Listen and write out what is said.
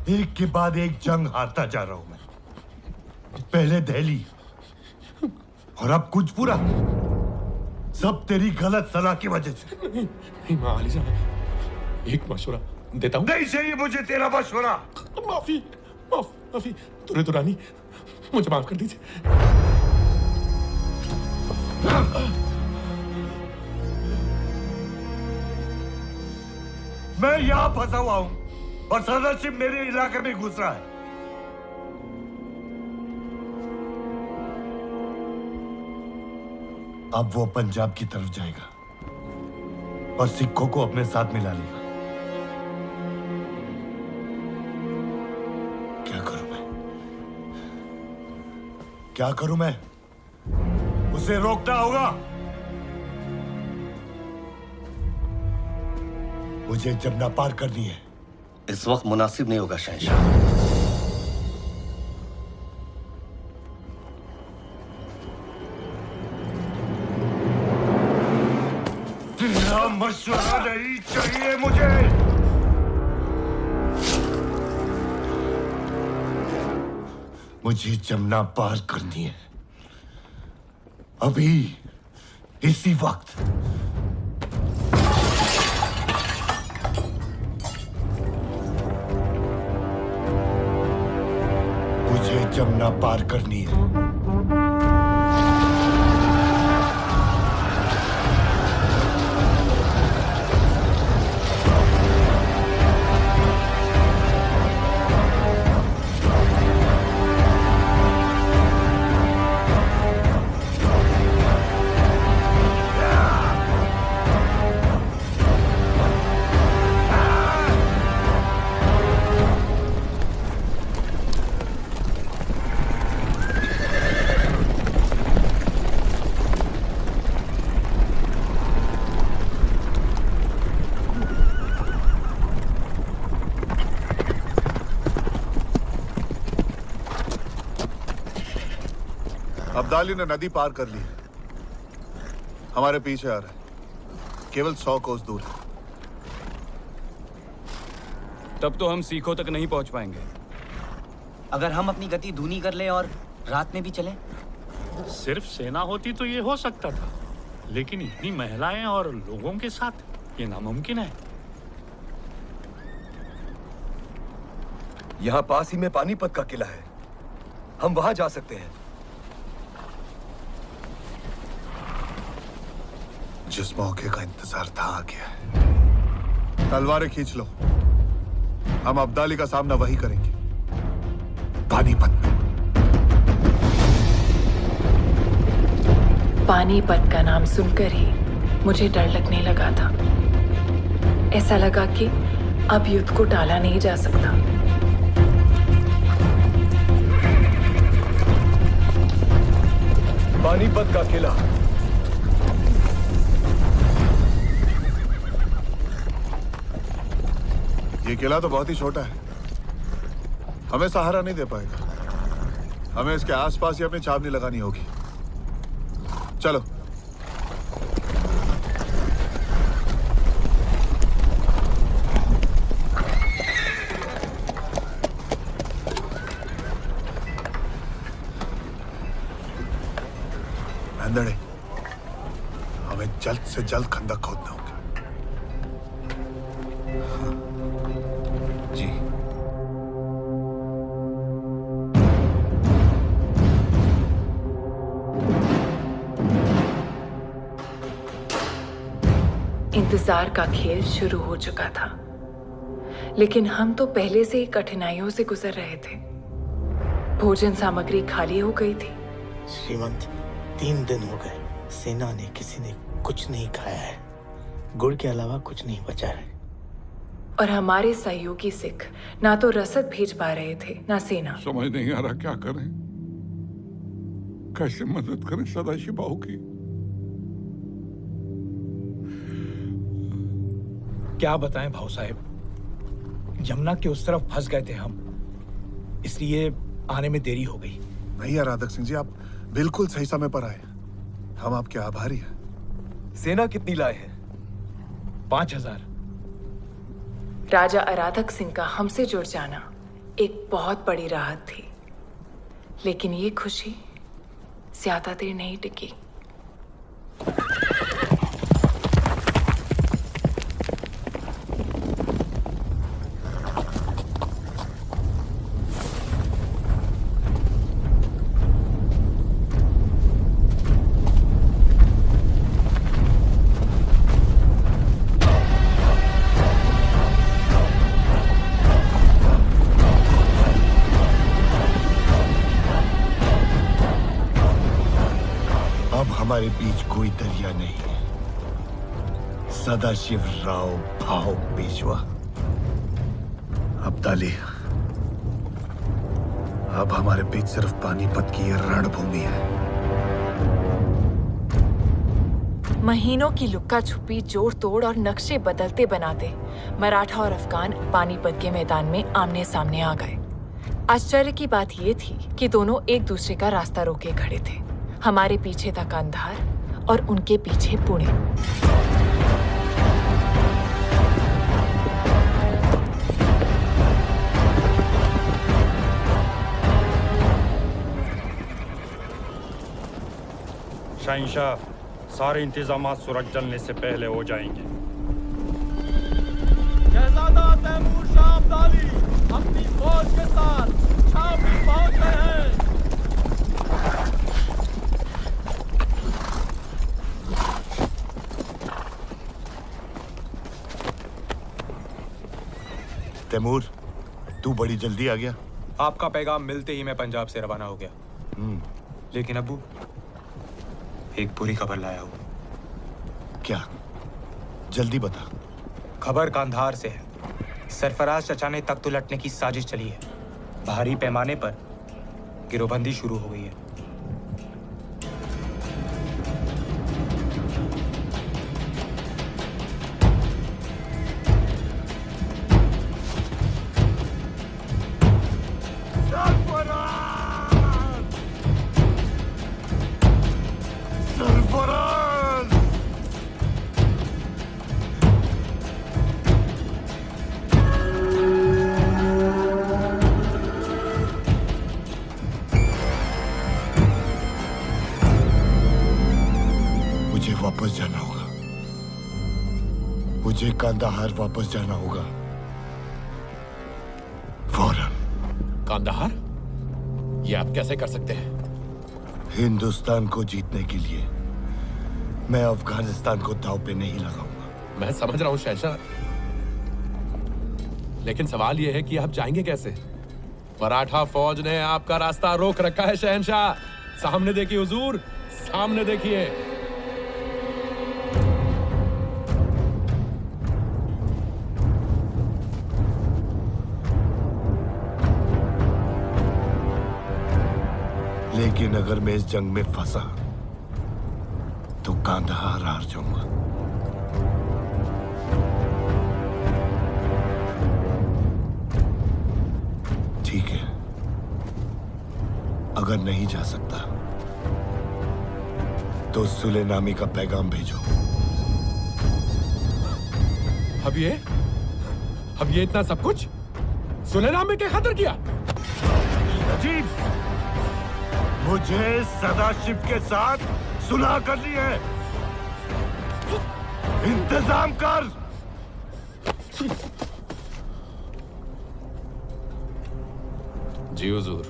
एक के बाद एक जंग हारता जा रहा हूं मैं। पहले दिल्ली और अब कुजपुरा। सब तेरी गलत सलाह की वजह से। नहीं माली साहब, एक मशवरा देता हूँ। नहीं चाहिए मुझे तेरा मशवरा। माफी माफी, तूने तो रानी, मुझे माफ कर दीजिए। मैं यहां फंसा हुआ हूं और सदरशिप मेरे इलाके में घुस रहा है। अब वो पंजाब की तरफ जाएगा और सिखों को अपने साथ मिला लेगा। क्या करूं मैं? उसे रोकना होगा। मुझे जमुना पार करनी है। इस वक्त मुनासिब नहीं होगा शहंशाह। तेरा मशवरा नहीं चाहिए मुझे। मुझे जमुना पार करनी है, अभी, इसी वक्त। मुझे जमुना पार करनी है। अब्दाली ने नदी पार कर ली, हमारे पीछे आ रहा है, केवल 100 कोस दूर है। तब तो हम सीखों तक नहीं पहुंच पाएंगे। अगर हम अपनी गति धीमी कर ले और रात में भी चले? सिर्फ सेना होती तो ये हो सकता था, लेकिन इतनी महिलाएं और लोगों के साथ ये नामुमकिन है। यहाँ पास ही में पानीपत का किला है, हम वहां जा सकते हैं। जिस मौके का इंतजार था आ गया है। तलवारें खींच लो, हम अब्दाली का सामना वही करेंगे, पानीपत में। पानीपत का नाम सुनकर ही मुझे डर लगने लगा था। ऐसा लगा कि अब युद्ध को टाला नहीं जा सकता। पानीपत का किला। ये किला तो बहुत ही छोटा है, हमें सहारा नहीं दे पाएगा। हमें इसके आसपास ही अपनी छावनी लगानी होगी। चलो। अंदर हमें जल्द से जल्द खंदक खोदना होगा। जी। इंतजार का खेल शुरू हो चुका था, लेकिन हम तो पहले से ही कठिनाइयों से गुजर रहे थे। भोजन सामग्री खाली हो गई थी। श्रीमंत, 3 दिन हो गए, सेना ने किसी ने कुछ नहीं खाया है। गुड़ के अलावा कुछ नहीं बचा है। और हमारे सहयोगी सिख ना तो रसद भेज पा रहे थे, ना सेना। समझ नहीं आ रहा क्या करें, कैसे मदद करें सदाशिव बाहू की। क्या बताएं भाऊ साहब, यमुना के उस तरफ फंस गए थे हम, इसलिए आने में देरी हो गई। नहीं आराधक सिंह जी, आप बिल्कुल सही समय पर आए, हम आपके आभारी हैं। सेना कितनी लाए हैं? 5000। राजा आराधक सिंह का हमसे जुड़ जाना एक बहुत बड़ी राहत थी, लेकिन ये खुशी ज्यादा देर नहीं टिकी। अब हमारे बीच कोई दरिया नहीं है। सदाशिव राव भाव पेशवा। अब्दाली, अब हमारे बीच सिर्फ पानीपत की ये रणभूमि है। महीनों की लुक्का छुपी, जोड़ तोड़ और नक्शे बदलते बनाते मराठा और अफगान पानीपत के मैदान में आमने सामने आ गए। आश्चर्य की बात यह थी कि दोनों एक दूसरे का रास्ता रोके खड़े थे। हमारे पीछे था कांधार और उनके पीछे पुणे। शहंशाह, सारे इंतजामात सूरज ढलने से पहले हो जाएंगे। शहजादा तैमूर शाह अब्दाली अपनी फौज के साथ छावनी पहुंच गए हैं। तैमूर, तू बड़ी जल्दी आ गया। आपका पैगाम मिलते ही मैं पंजाब से रवाना हो गया। लेकिन अब्बू, एक बुरी खबर लाया हूँ। क्या? जल्दी बता। खबर कांधार से है। सरफराज चचा ने तख्त उलटने की साजिश चली है। भारी पैमाने पर गिरोहबंदी शुरू हो गई है। मुझे वापस जाना होगा। मुझे कांदाहार वापस जाना होगा फौरन। कांदाहार? ये आप कैसे कर सकते हैं? हिंदुस्तान को जीतने के लिए मैं अफगानिस्तान को दांव पे नहीं लगाऊंगा। मैं समझ रहा हूं शहंशाह, लेकिन सवाल यह है कि आप जाएंगे कैसे? मराठा फौज ने आपका रास्ता रोक रखा है शहंशाह। सामने देखिए हुजूर, सामने देखिए। लेकिन अगर मैं इस जंग में फंसा तो कांधार हार जाऊंगा। ठीक है, अगर नहीं जा सकता तो सुलेनामी का पैगाम भेजो। अब ये इतना सब कुछ सुलेनामी के खातिर किया? अजीब, मुझे सदाशिव के साथ सुलह करनी है। इंतजाम कर। जी हुजूर।